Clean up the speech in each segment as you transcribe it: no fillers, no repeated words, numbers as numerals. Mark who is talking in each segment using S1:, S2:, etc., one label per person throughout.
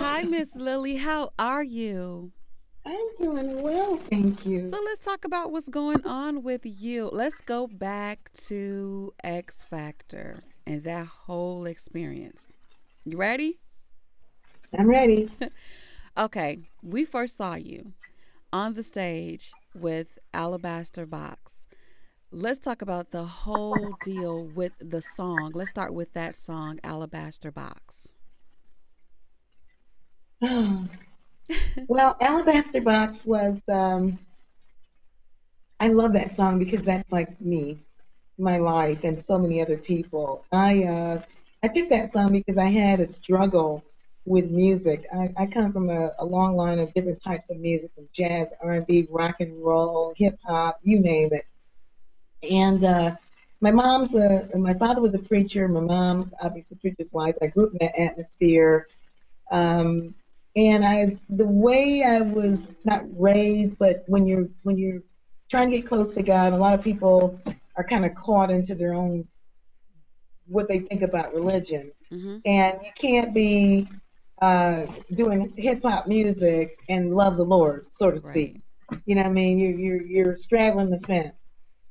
S1: Hi, Miss Lillie. How are you?
S2: I'm doing well, thank you.
S1: So let's talk about what's going on with you. Let's go back to X Factor and that whole experience. You ready?
S2: I'm ready.
S1: Okay, we first saw you on the stage with Alabaster Box. Let's talk about the whole deal with the song. Let's start with that song, Alabaster Box.
S2: Well, Alabaster Box was, I love that song because that's like me, my life, and so many other people. I picked that song because I had a struggle with music. I come from a long line of different types of music, from jazz, R&B, rock and roll, hip hop, you name it. And my father was a preacher. My mom, obviously, preacher's wife. I grew up in that atmosphere. Um, and the way I was not raised, but when you're trying to get close to God, a lot of people are kind of caught into their own what they think about religion,
S1: Mm-hmm.
S2: and you can't be doing hip hop music and love the Lord, so to speak.
S1: Right.
S2: You know what I mean? You're straddling the fence.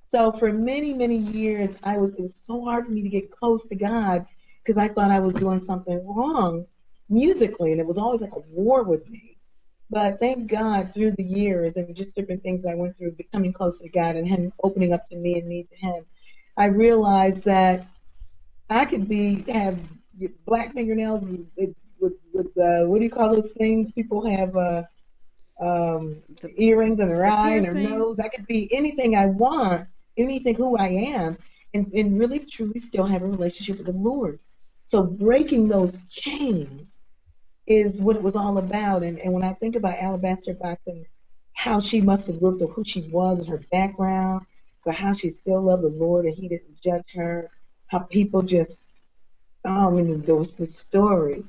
S2: So for many years, it was so hard for me to get close to God because I thought I was doing something wrong musically, and it was always like a war with me. But thank God through the years and just different things I went through, becoming closer to God and Him opening up to me and me to Him, I realized that I could have black fingernails with what do you call those things? People have
S1: The
S2: earrings in their
S1: the
S2: eye and their nose.
S1: piercings.
S2: I could be anything I want, anything who I am, and really truly still have a relationship with the Lord. So breaking those chains is what it was all about. And when I think about Alabaster Box and how she must have looked or who she was and her background, but how she still loved the Lord and He didn't judge her, how people just, oh, I mean, there was the story.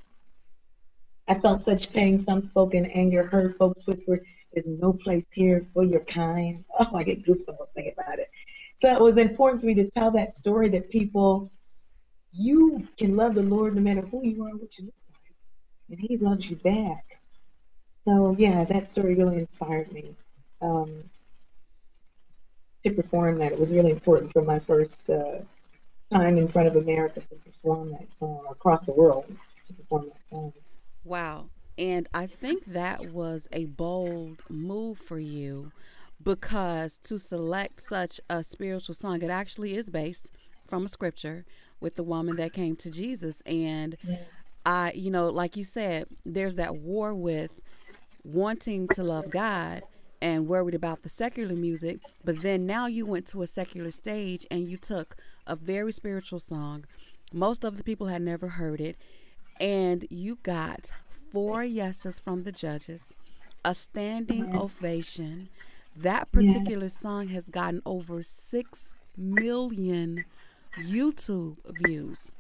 S2: I felt such pain, some spoke in anger, heard folks whisper, there's no place here for your kind. Oh, I get goosebumps thinking about it. So it was important for me to tell that story that people, you can love the Lord no matter who you are, what you look like, and He loves you back. So yeah, that story really inspired me um, to perform that. It was really important for my first time in front of America to perform that song, or across the world to perform that song.
S1: Wow. And I think that was a bold move for you because to select such a spiritual song, it actually is based from a scripture with the woman that came to Jesus. And
S2: Yeah,
S1: like you said, there's that war with wanting to love God and worried about the secular music. But then now you went to a secular stage and you took a very spiritual song. Most of the people had never heard it, and you got four yeses from the judges, a standing
S2: yeah,
S1: ovation. That
S2: yeah.
S1: particular song has gotten over 6 million YouTube views,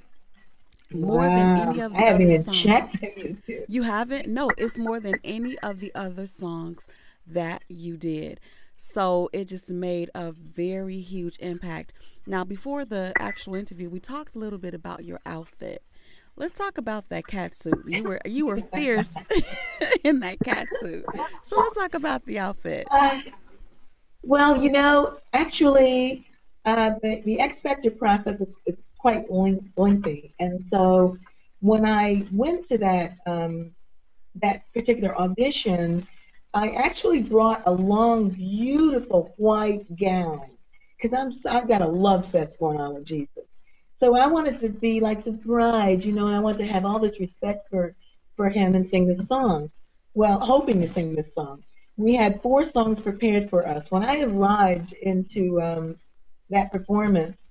S1: more than any
S2: Wow.
S1: of
S2: I
S1: the
S2: haven't
S1: other
S2: even checked
S1: songs.
S2: that YouTube.
S1: You haven't? No, it's more than any of the other songs that you did. So it just made a very huge impact. Now, before the actual interview, we talked a little bit about your outfit. Let's talk about that cat suit. You were fierce in that cat suit. So let's talk about the outfit.
S2: Uh, well, actually, the X Factor process is quite lengthy. And so when I went to that particular audition, I actually brought a long, beautiful white gown because I've got a love fest going on with Jesus. So I wanted to be like the bride, and I wanted to have all this respect for him and sing this song. Well, hoping to sing this song. We had four songs prepared for us. When I arrived into that performance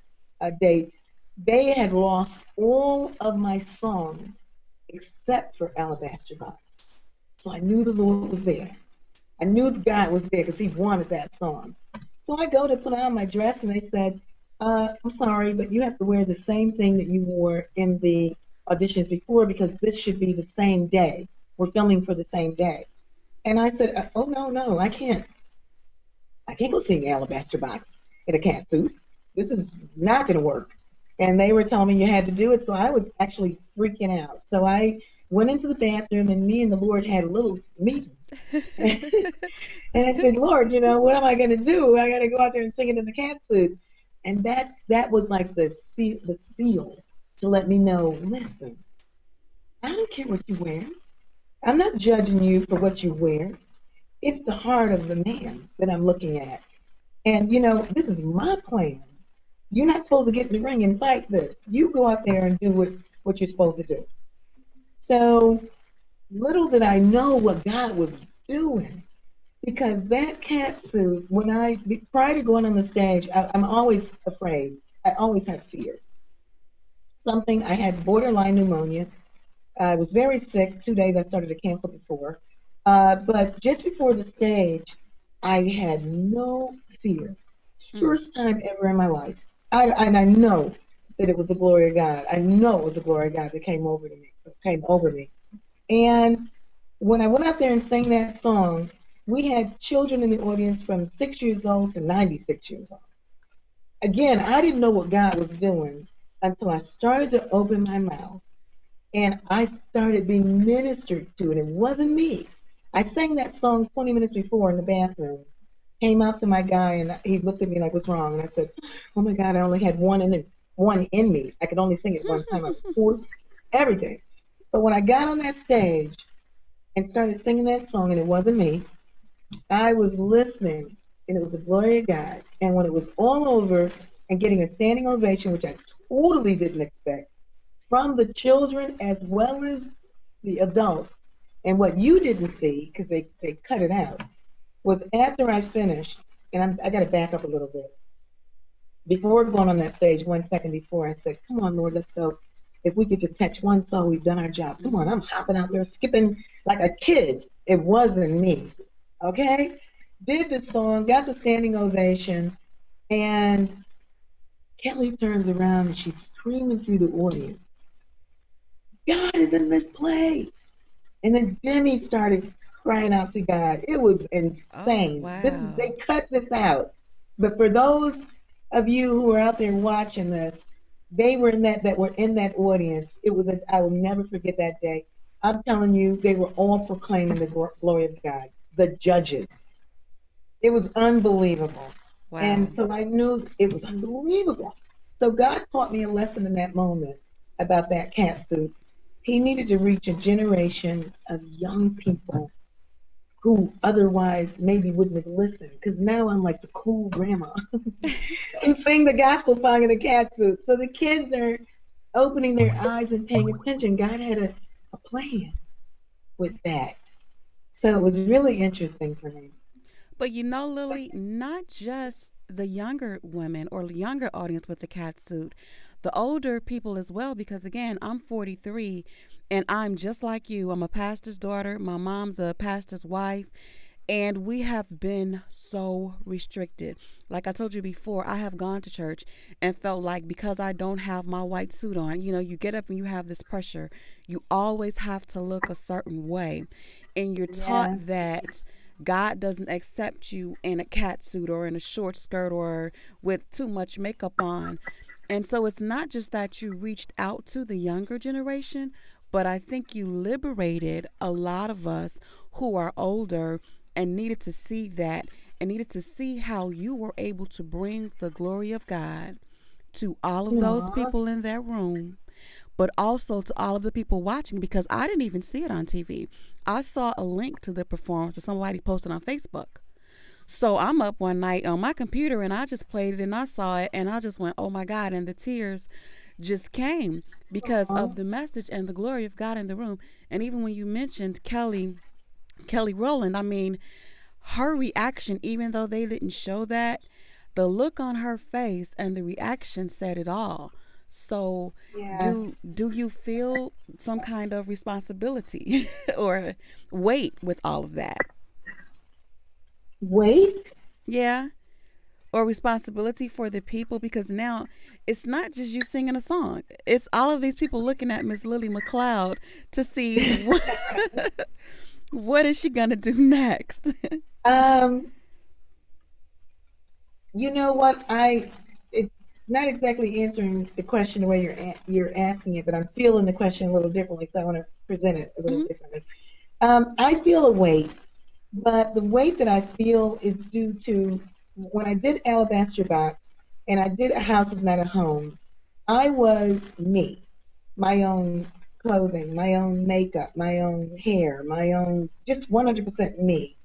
S2: date, they had lost all of my songs except for Alabaster Box. So I knew the Lord was there. I knew God was there because He wanted that song. So I go to put on my dress, and they said, I'm sorry, but you have to wear the same thing that you wore in the auditions before because this should be the same day. We're filming for the same day. And I said, oh, no, no, I can't. I can't go sing Alabaster Box in a cat suit. This is not going to work. And they were telling me you had to do it, so I was actually freaking out. So I went into the bathroom, and me and the Lord had a little meeting. And I said, Lord, what am I going to do? I got to go out there and sing it in the cat suit. And that was like the seal to let me know, listen, I don't care what you wear. I'm not judging you for what you wear. It's the heart of the man that I'm looking at. And, this is my plan. You're not supposed to get in the ring and fight this. You go out there and do what you're supposed to do. So little did I know what God was doing. Because that cat suit, prior to going on the stage, I'm always afraid. I always have fear. I had borderline pneumonia. I was very sick. 2 days I started to cancel before. But just before the stage, I had no fear.
S1: Mm.
S2: First time ever in my life. And I know that it was the glory of God. I know it was the glory of God that came over me. And when I went out there and sang that song, we had children in the audience from 6 years old to 96 years old. Again, I didn't know what God was doing until I started to open my mouth and I started being ministered to, and it wasn't me. I sang that song 20 minutes before in the bathroom, came out to my guy, and he looked at me like, what's wrong? And I said, oh my God, I only had one in me. I could only sing it one time. I was hoarse, everything. But when I got on that stage and started singing that song, and it wasn't me, I was listening, and it was the glory of God. And when it was all over and getting a standing ovation, which I totally didn't expect, from the children as well as the adults, and what you didn't see, because they cut it out, was after I finished, and I got to back up a little bit. Before going on that stage, 1 second before, I said, come on, Lord, let's go. If we could just touch one soul, we've done our job. Come on,
S1: Mm-hmm.
S2: I'm hopping out there, skipping like a kid. It wasn't me. Okay? Did the song, got the standing ovation, and Kelly turns around and she's screaming through the audience, God is in this place. And then Demi started crying out to God. It was
S1: Oh,
S2: insane. They
S1: wow.
S2: cut this out. But for those of you who are out there watching this, they were in that audience. I will never forget that day. I'm telling you, they were all proclaiming the glory of God. The judges. It was unbelievable. And
S1: Wow.
S2: so I knew it was unbelievable. So God taught me a lesson in that moment about that cat suit. He needed to reach a generation of young people who otherwise maybe wouldn't have listened. Because now I'm like the cool grandma who sing the gospel song in a cat suit. So the kids are opening their eyes and paying attention. God had a plan with that. So it was really interesting for me.
S1: But Lily, not just the younger women or younger audience with the cat suit, the older people as well, because again, I'm 43 and I'm just like you. I'm a pastor's daughter. My mom's a pastor's wife. And we have been so restricted. Like I told you before, I have gone to church and felt like because I don't have my white suit on, you get up and you have this pressure. You always have to look a certain way. And you're taught
S2: Yeah.
S1: that God doesn't accept you in a cat suit or in a short skirt or with too much makeup on. And so it's not just that you reached out to the younger generation, but I think you liberated a lot of us who are older and needed to see that and needed to see how you were able to bring the glory of God to all of those
S2: Aw.
S1: people in that room, but also to all of the people watching because I didn't even see it on TV. I saw a link to the performance that somebody posted on Facebook. So I'm up one night on my computer and I just played it and I saw it and I just went, oh my God. And the tears just came because
S2: Aw.
S1: of the message and the glory of God in the room. And even when you mentioned Kelly Rowland, I mean, her reaction, even though they didn't show that, the look on her face and the reaction said it all. So,
S2: Yeah.
S1: do you feel some kind of responsibility or weight with all of that?
S2: Wait.
S1: Yeah, or responsibility for the people because now it's not just you singing a song. It's all of these people looking at Miss Lillie McCloud to see what is she gonna do next.
S2: um, you know what? It. not exactly answering the question the way you're asking it, but I'm feeling the question a little differently, so I want to present it a little
S1: Hmm.
S2: differently. I feel a weight, but the weight that I feel is due to when I did Alabaster Box and I did A House Is Not a Home, I was me, my own clothing, my own makeup, my own hair, my own, just 100% me,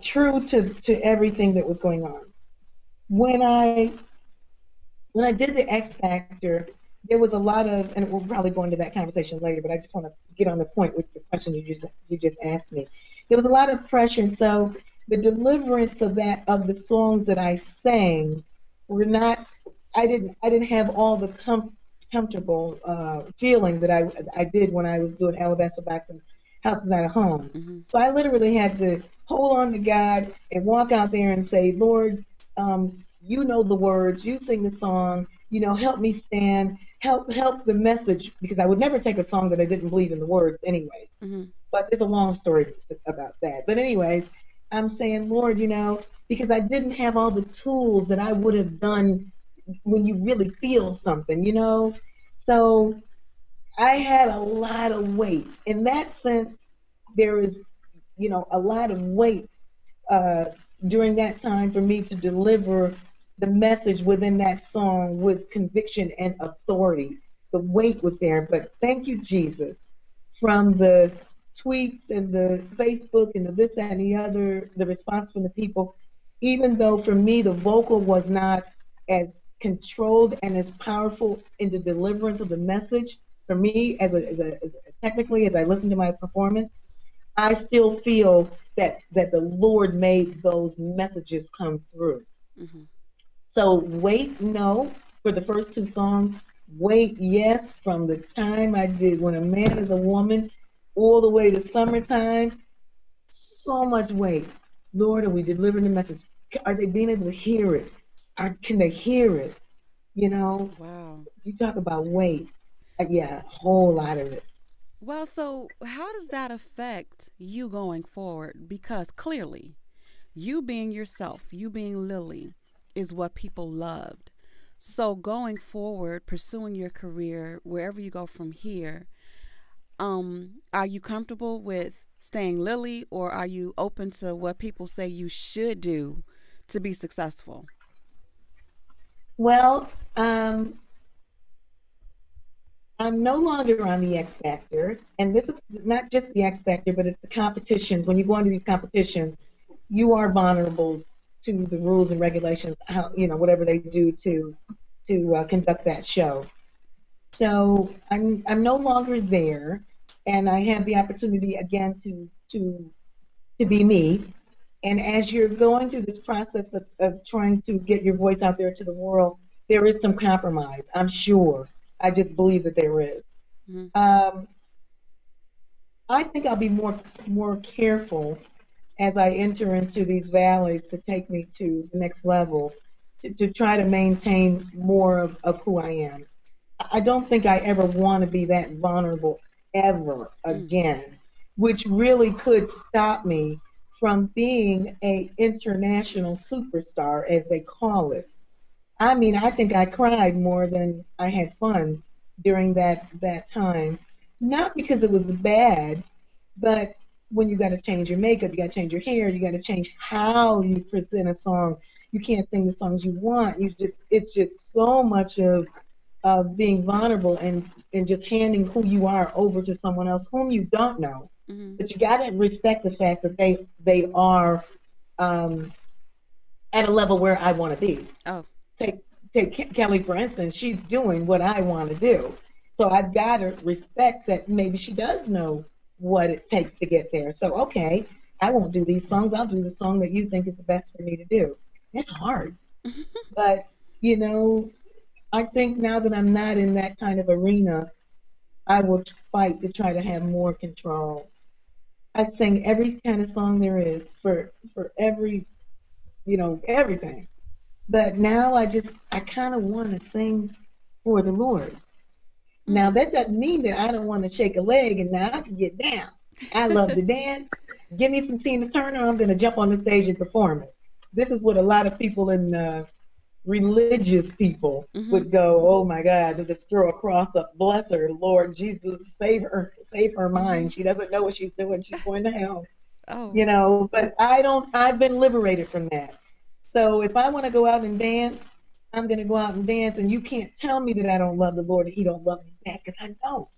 S2: true to everything that was going on. When I when I did the X Factor, there was a lot of, and we'll probably go into that conversation later, but I just want to get on the point with the question you just asked me. There was a lot of pressure, and so the deliverance of the songs that I sang were not. I didn't have all the comfortable feeling that I did when I was doing Alabaster Box and House is Not a Home.
S1: Hmm.
S2: So I literally had to hold on to God and walk out there and say, Lord, you know the words, you sing the song, help me stand, help the message, because I would never take a song that I didn't believe in the words anyways.
S1: Hmm.
S2: But there's a long story about that. But anyways, I'm saying, Lord, because I didn't have all the tools that I would have done when you really feel something. So I had a lot of weight. In that sense, there is, a lot of weight uh, during that time for me to deliver the message within that song with conviction and authority. The weight was there, but thank you, Jesus, from the tweets and the Facebook and the this, that, and the other, the response from the people, even though for me the vocal was not as controlled and as powerful in the deliverance of the message, for me technically as I listened to my performance, I still feel that the Lord made those messages come through.
S1: Hmm.
S2: So wait, no, for the first two songs. Wait, yes, from the time I did When a Man is a Woman all the way to Summertime. So much weight. Lord, are we delivering the message? Are they being able to hear it? Can they hear it? You know,
S1: Wow.
S2: you talk about weight. Yeah, a whole lot of it.
S1: Well, so how does that affect you going forward? Because clearly, you being yourself, you being Lillie, is what people loved. So going forward, pursuing your career, wherever you go from here, are you comfortable with staying Lillie, or are you open to what people say you should do to be successful?
S2: Well, I'm no longer on the X Factor, and this is not just the X Factor, but it's the competitions. When you go into these competitions, you are vulnerable to the rules and regulations, how whatever they do to conduct that show. So I'm no longer there, and I have the opportunity again to be me. And as you're going through this process of trying to get your voice out there to the world, there is some compromise, I'm sure. I just believe that there is.
S1: Mm-hmm.
S2: Um, I think I'll be more careful as I enter into these valleys to take me to the next level, to try to maintain more of who I am. I don't think I ever want to be that vulnerable ever
S1: Mm.
S2: again, which really could stop me from being a international superstar, as they call it. I mean, I think I cried more than I had fun during that time. Not because it was bad, but when you got to change your makeup, you got to change your hair, you got to change how you present a song. You can't sing the songs you want. It's just so much of being vulnerable and just handing who you are over to someone else whom you don't know.
S1: Mm-hmm.
S2: But you got to respect the fact that they are um, at a level where I want to be.
S1: Oh.
S2: take take Kelly for instance, she's doing what I want to do. So I've got to respect that maybe she does know what it takes to get there. So okay, I won't do these songs. I'll do the song that you think is the best for me to do. It's hard, but you know, I think now that I'm not in that kind of arena, I will fight to try to have more control. I sing every kind of song there is for every everything. But now I kind of want to sing for the Lord. Now
S1: Mm.
S2: that doesn't mean that I don't want to shake a leg and now I can get down. I love to dance. Give me some Tina Turner, I'm going to jump on the stage and perform it. This is what a lot of people religious people
S1: Mm-hmm.
S2: would go, oh my God, they just throw a cross up, bless her, Lord Jesus, save her
S1: Mm-hmm.
S2: mind. She doesn't know what she's doing. She's going to hell.
S1: Oh,
S2: You know, but I don't, I've been liberated from that. So if I want to go out and dance, I'm going to go out and dance, and you can't tell me that I don't love the Lord and He don't love me back, because I know.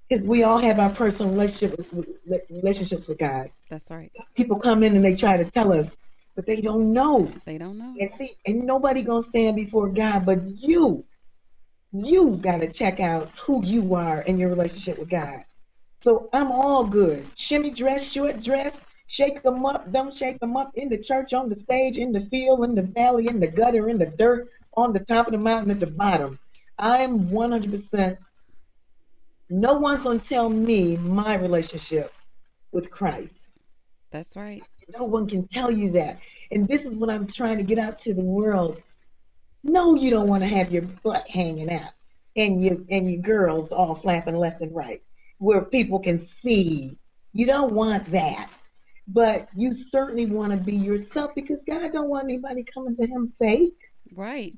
S2: Because we all have our personal relationships with God.
S1: that's right.
S2: People come in and they try to tell us, but they don't know.
S1: They don't know.
S2: And see, ain't nobody gonna stand before God but you. You gotta check out who you are in your relationship with God. So I'm all good. Shimmy dress, short dress, shake them up, don't shake them up, in the church, on the stage, in the field, in the valley, in the gutter, in the dirt, on the top of the mountain, at the bottom. I'm 100%. No one's going to tell me my relationship with Christ.
S1: That's right.
S2: No one can tell you that. And this is what I'm trying to get out to the world. No, you don't want to have your butt hanging out and your girls all flapping left and right where people can see. You don't want that. But you certainly want to be yourself, because God don't want anybody coming to him fake.
S1: Right.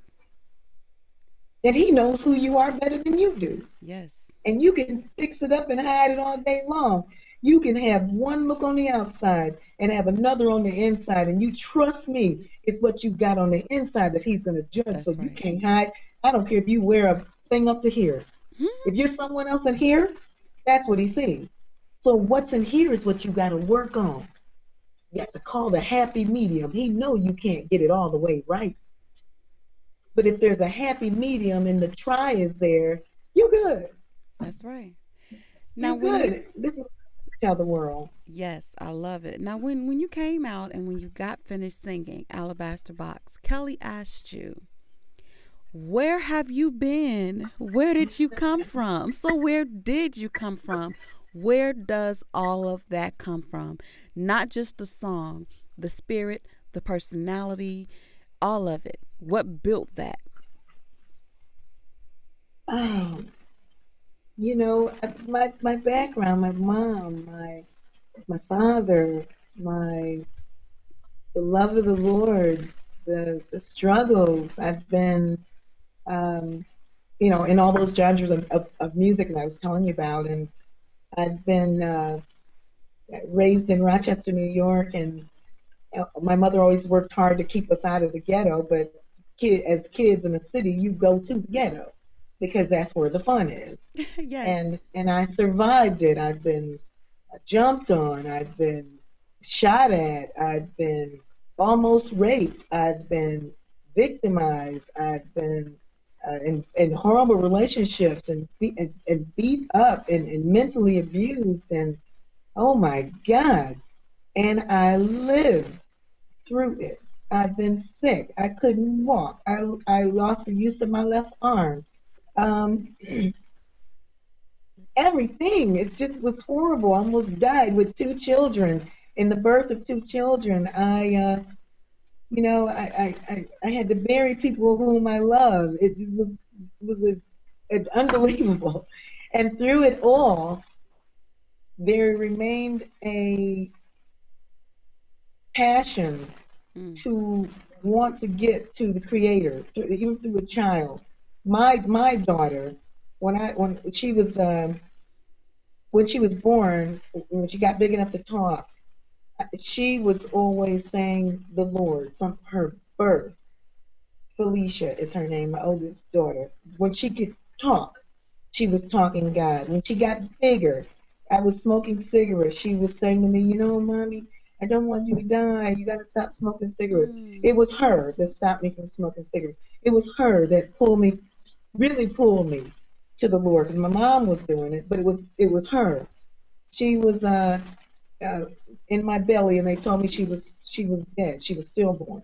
S2: That he knows who you are better than you do.
S1: Yes.
S2: And you can fix it up and hide it all day long. You can have one look on the outside and have another on the inside, and you trust me, it's what you got on the inside that he's going to judge. So
S1: That's
S2: you
S1: right.
S2: can't hide. I don't care if you wear a thing up to here. If you're someone else in here, that's what he sees. So what's in here is what you got to work on. That's called a happy medium. He know you can't get it all the way right, but if there's a happy medium and the try is there, you're good.
S1: That's right. Now,
S2: You're
S1: when you
S2: good. This is what I tell the world.
S1: yes, I love it. Now, when you came out and when you got finished singing Alabaster Box, Kelly asked you, "Where have you been? Where did you come from?" So, where did you come from? Where does all of that come from? Not just the song, the spirit, the personality, all of it. What built that?
S2: Oh, my background, my mom, my father, my the love of the Lord, the struggles. I've been, um, in all those genres of music that I was telling you about, and I've been raised in Rochester, New York, and my mother always worked hard to keep us out of the ghetto. But as kids in the city, you go to the ghetto because that's where the fun is.
S1: Yes.
S2: And I survived it. I've been jumped on. I've been shot at. I've been almost raped. I've been victimized. I've been in horrible relationships and beat up and mentally abused. And oh my God. And I lived through it. I've been sick. I couldn't walk. I lost the use of my left arm. Um, Everything. It just was horrible. I almost died with two children. In the birth of two children, I had to bury people whom I love. It just was unbelievable. And through it all, there remained a passion
S1: Mm.
S2: to want to get to the Creator, even through a child. My daughter, when she was born, when she got big enough to talk, she was always saying the Lord from her birth. Felicia is her name, my oldest daughter. When she could talk, she was talking God. When she got bigger, I was smoking cigarettes. She was saying to me, Mommy, I don't want you to die. You got to stop smoking cigarettes.
S1: Mm.
S2: It was her that stopped me from smoking cigarettes. It was her that really pulled me to the Lord, because my mom was doing it, but it was her. She was uh, in my belly, and they told me she was dead. She was stillborn,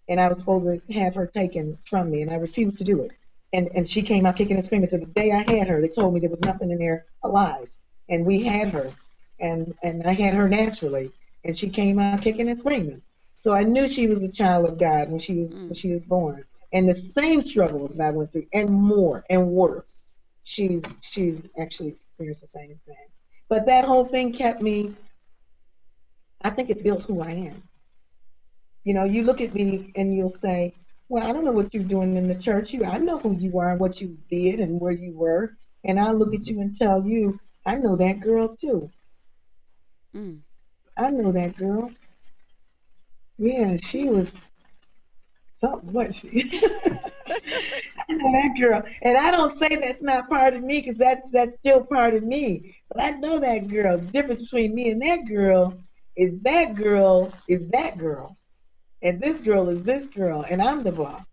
S2: and I was supposed to have her taken from me, and I refused to do it. And she came out kicking and screaming. To the day I had her, they told me there was nothing in there alive, and we had her, and I had her naturally, and she came out kicking and screaming. So I knew she was a child of God when she was when
S1: Mm.
S2: she was born, and the same struggles that I went through, and more and worse. She's actually experienced the same thing. But that whole thing kept me. I think it built who I am. You look at me and you'll say, Well, I don't know what you're doing in the church. I know who you are and what you did and where you were. And I look at you and tell you, I know that girl too.
S1: Mm.
S2: I know that girl. Yeah, she was something, wasn't she? I know that girl. And I don't say that's not part of me because that's still part of me. But I know that girl. The difference between me and that girl is that girl is that girl. And this girl is this girl. And I'm the boss.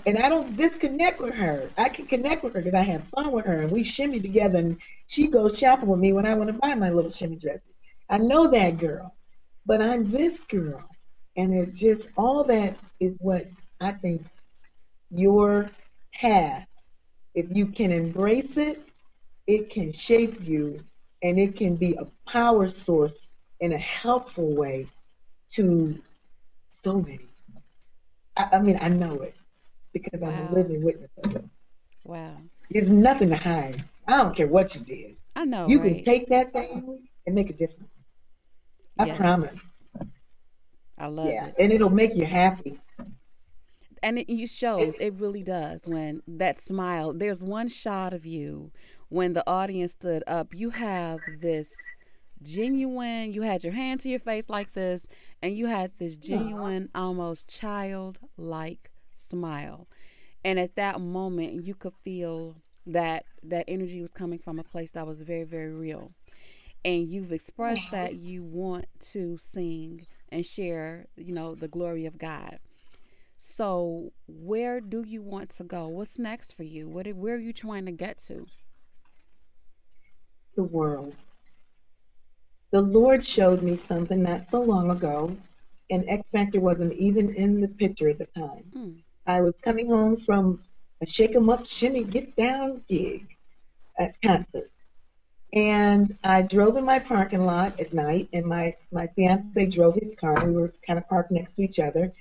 S2: And I don't disconnect with her. I can connect with her because I have fun with her and we shimmy together and she goes shopping with me when I want to buy my little shimmy dresses. I know that girl, but I'm this girl. And it just, all that is what I think your past, if you can embrace it, it can shape you and it can be a power source in a helpful way to so many. I mean, I know it because I'm a
S1: Wow.
S2: living witness of it.
S1: Wow.
S2: There's nothing to hide. I don't care what you did.
S1: I know,
S2: You can
S1: right?
S2: take that thing and make a difference. I
S1: Yes.
S2: promise.
S1: I love
S2: Yeah,
S1: it.
S2: and it'll make you happy.
S1: And it shows, it really does, when that smile, there's one shot of you when the audience stood up. You have this genuine, you had your hand to your face like this, and you had this
S2: Aw,
S1: genuine, almost childlike smile. And at that moment, you could feel that that energy was coming from a place that was very, very real. And you've expressed that you want to sing and share, the glory of God. So, where do you want to go? What's next for you? Where are you trying to get to?
S2: the world. The Lord showed me something not so long ago, and X Factor wasn't even in the picture at the time.
S1: Mm,
S2: I was coming home from a shake 'em up, shimmy, get down gig at concert. And I drove in my parking lot at night, and my fiance drove his car. We were kind of parked next to each other.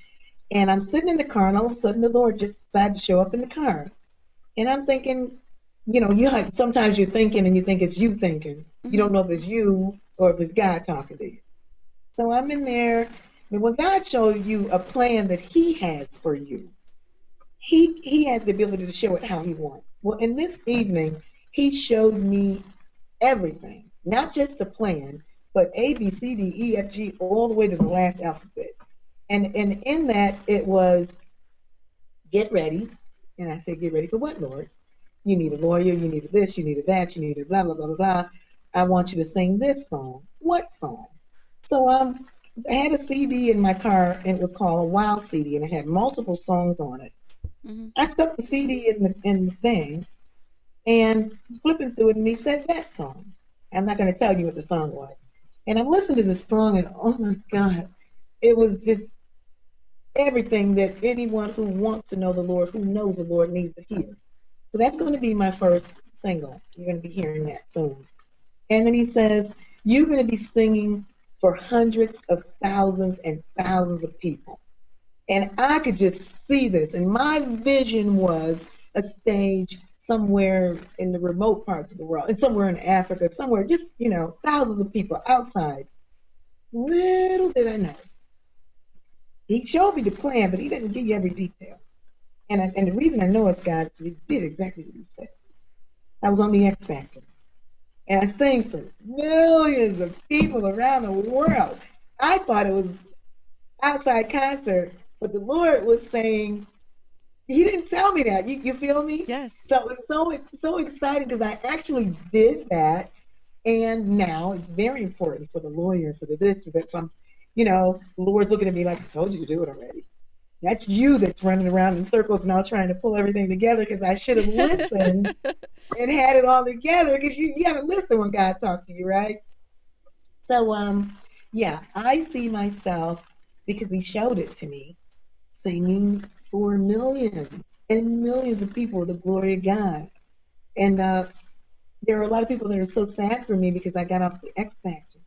S2: And I'm sitting in the car, and all of a sudden the Lord just decided to show up in the car. And I'm thinking, sometimes you're thinking and you think it's you thinking. You
S1: mm-hmm.
S2: don't know if it's you or if it's God talking to you. So I'm in there, and when God shows you a plan that He has for you, He has the ability to show it how He wants. Well, in this evening, He showed me everything, not just a plan, but A, B, C, D, E, F, G, all the way to the last alphabet. And in that, it was get ready. And I said, get ready for what, Lord? You need a lawyer, you need a this, you need a that, you need a blah, blah, blah, blah, blah. I want you to sing this song. What song? So I had a CD in my car, and it was called a Wow CD, and it had multiple songs on it.
S1: Mm-hmm.
S2: I stuck the CD in the thing and flipping through it, and he said that song. I'm not going to tell you what the song was. And I'm listening to the song, and oh my God, it was just everything that anyone who wants to know the Lord, who knows the Lord, needs to hear. So that's going
S1: Mm,
S2: to be my first single. You're going to be hearing that soon. And then he says, you're going to be singing for hundreds of thousands and thousands of people. And I could just see this. And my vision was a stage somewhere in the remote parts of the world, and somewhere in Africa, somewhere just, thousands of people outside. Little did I know. He showed me the plan, but he didn't give you every detail. And the reason I know it's God is he did exactly what he said. I was on the X Factor. And I sang for millions of people around the world. I thought it was outside concert, but the Lord was saying, He didn't tell me that. You feel me?
S1: yes.
S2: So it was so exciting because I actually did that, and now it's very important for the lawyer, for the this, for that. Some, the Lord's looking at me like, I told you to do it already. That's you that's running around in circles now trying to pull everything together because I should have listened and had it all together because you got to listen when God talks to you, right? So, yeah, I see myself because He showed it to me singing for millions and millions of people the glory of God. And there are a lot of people that are so sad for me because I got off the X Factor.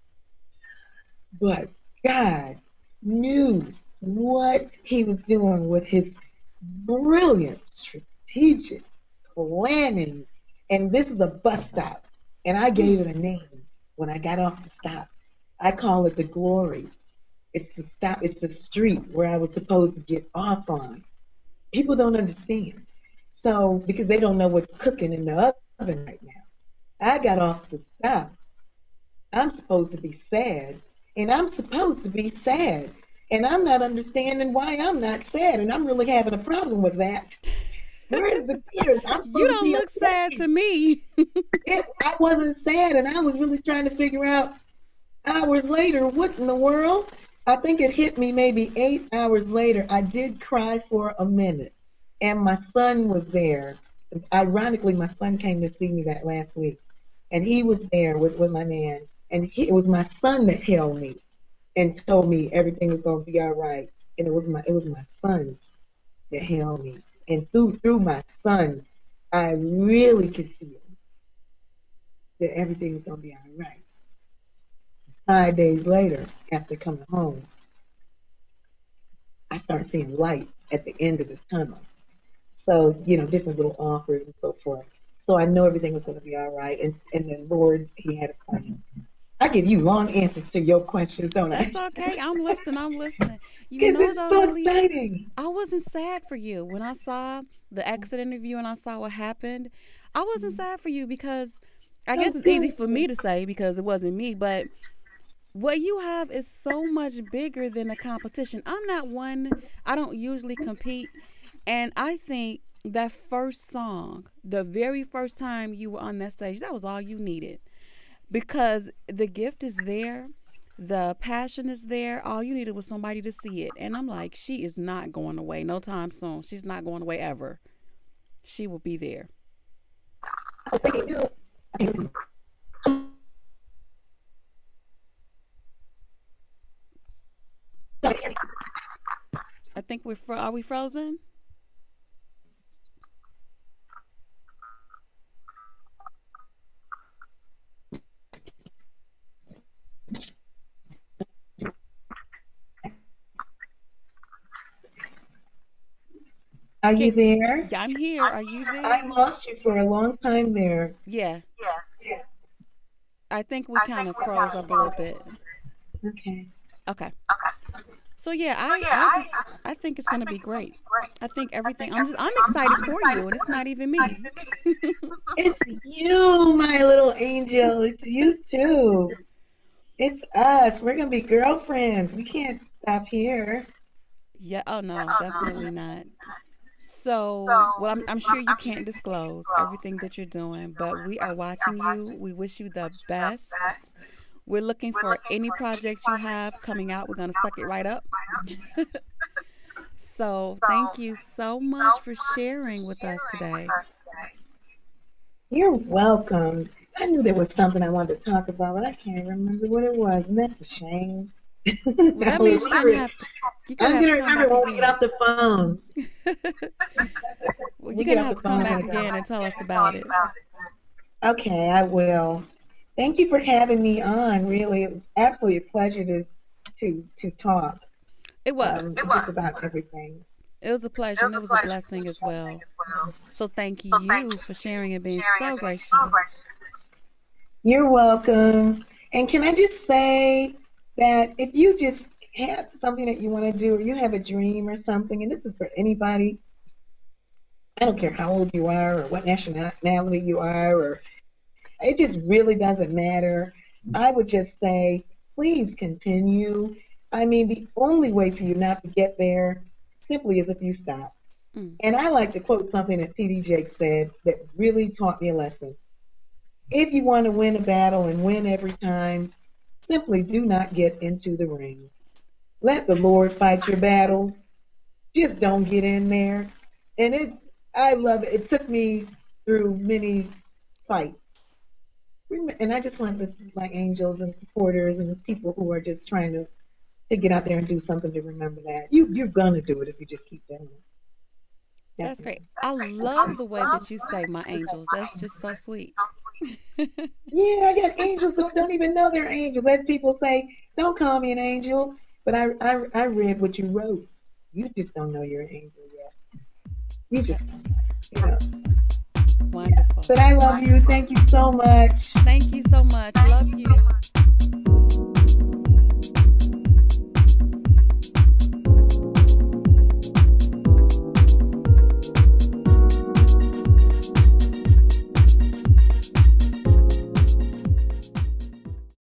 S2: But God knew what He was doing with His brilliant, strategic planning. And this is a bus stop. And I gave
S1: Mm,
S2: it a name when I got off the stop. I call it the glory. It's the stop. It's the street where I was supposed to get off on. People don't understand. So because they don't know what's cooking in the oven right now. I got off the stop. I'm supposed to be sad, and I'm supposed to be sad, and I'm not understanding why I'm not sad, and I'm really having a problem with that. Where's the tears? I'm
S1: You
S2: supposed to
S1: don't
S2: be
S1: look sad
S2: upset.
S1: to me.
S2: I wasn't sad, and I was really trying to figure out hours later what in the world. I think it hit me maybe 8 hours later. I did cry for a minute, and my son was there. Ironically, my son came to see me that last week, and he was there with my man, and it was my son that held me and told me everything was going to be all right, and it was my son that held me, and through my son, I really could feel that everything was going to be all right. 5 days later, after coming home, I started seeing lights at the end of the tunnel. So, different little offers and so forth. So I know everything was going to be all right. And the Lord, He had a plan. I give you long answers to your questions, don't
S1: That's
S2: I?
S1: okay. I'm listening. I'm listening. You
S2: Because
S1: know,
S2: it's
S1: though,
S2: so
S1: Lily,
S2: exciting.
S1: I wasn't sad for you when I saw the exit interview and I saw what happened. I wasn't sad for you because I
S2: Oh,
S1: guess it's easy
S2: good.
S1: for me to say because it wasn't me, but what you have is so much bigger than a competition. I'm not one, I don't usually compete. And I think that first song, the very first time you were on that stage, that was all you needed because the gift is there. The passion is there. All you needed was somebody to see it. And I'm like, she is not going away no time soon. She's not going away ever. She will be there.
S2: I was thinking,
S1: I think are we frozen?
S2: are you
S1: Can,
S2: there?
S1: yeah, I'm here. Are you
S2: I
S1: there?
S2: lost you for a long time there.
S1: Yeah. I think we kind of froze up a little bit.
S2: Okay.
S1: Okay. So yeah, I think it's gonna be great. I think everything. I'm excited for you, and it's not even me.
S2: It's you, my little angel. It's you too. It's us. We're gonna be girlfriends. We can't stop here.
S1: Yeah. Oh no, definitely not. So, well, I'm sure you can't disclose everything that you're doing, but we are watching you. We wish you the best. We're looking for any project you have coming out. We're gonna suck it right up. So, thank you so much for sharing with us today.
S2: You're welcome. I knew there was something I wanted to talk about, but I can't remember what it was, and that's a shame.
S1: Well,
S2: I
S1: that
S2: will
S1: means
S2: remember it.
S1: you're gonna
S2: I'm
S1: have
S2: gonna
S1: to come
S2: remember
S1: back
S2: when we get
S1: again.
S2: off the phone.
S1: Well,
S2: We
S1: you're
S2: get
S1: gonna
S2: off
S1: have
S2: the
S1: to
S2: phone.
S1: come
S2: I'm
S1: back
S2: gonna go.
S1: again and tell us about it.
S2: Okay, I will. Thank you for having me on. Really, it was absolutely a pleasure to talk.
S1: It was.
S2: Just about everything.
S1: It was a pleasure and it was a blessing as well. So thank you for sharing and being so gracious.
S2: You're welcome. And can I just say that if you just have something that you want to do, or you have a dream or something, and this is for anybody, I don't care how old you are or what nationality you are, or it just really doesn't matter. I would just say, please continue. I mean, the only way for you not to get there simply is if you stop.
S1: Mm.
S2: And I like to quote something that T.D. Jakes said that really taught me a lesson. If you want to win a battle and win every time, simply do not get into the ring. Let the Lord fight your battles. Just don't get in there. And I love it. It took me through many fights. And I just want my angels and supporters and people who are just trying to get out there and do something to remember that. You're going to do it if you just keep doing it.
S1: That's great.
S2: Definitely.
S1: I love the way that you say my angels. That's just so sweet.
S2: Yeah, I got angels who don't even know they're angels. I had people say, don't call me an angel. But I read what you wrote. You just don't know you're an angel yet. You
S1: Okay.
S2: just don't know. You know.
S1: Wonderful.
S2: But I love you. Thank you so much.
S1: Thank you so much. Love you.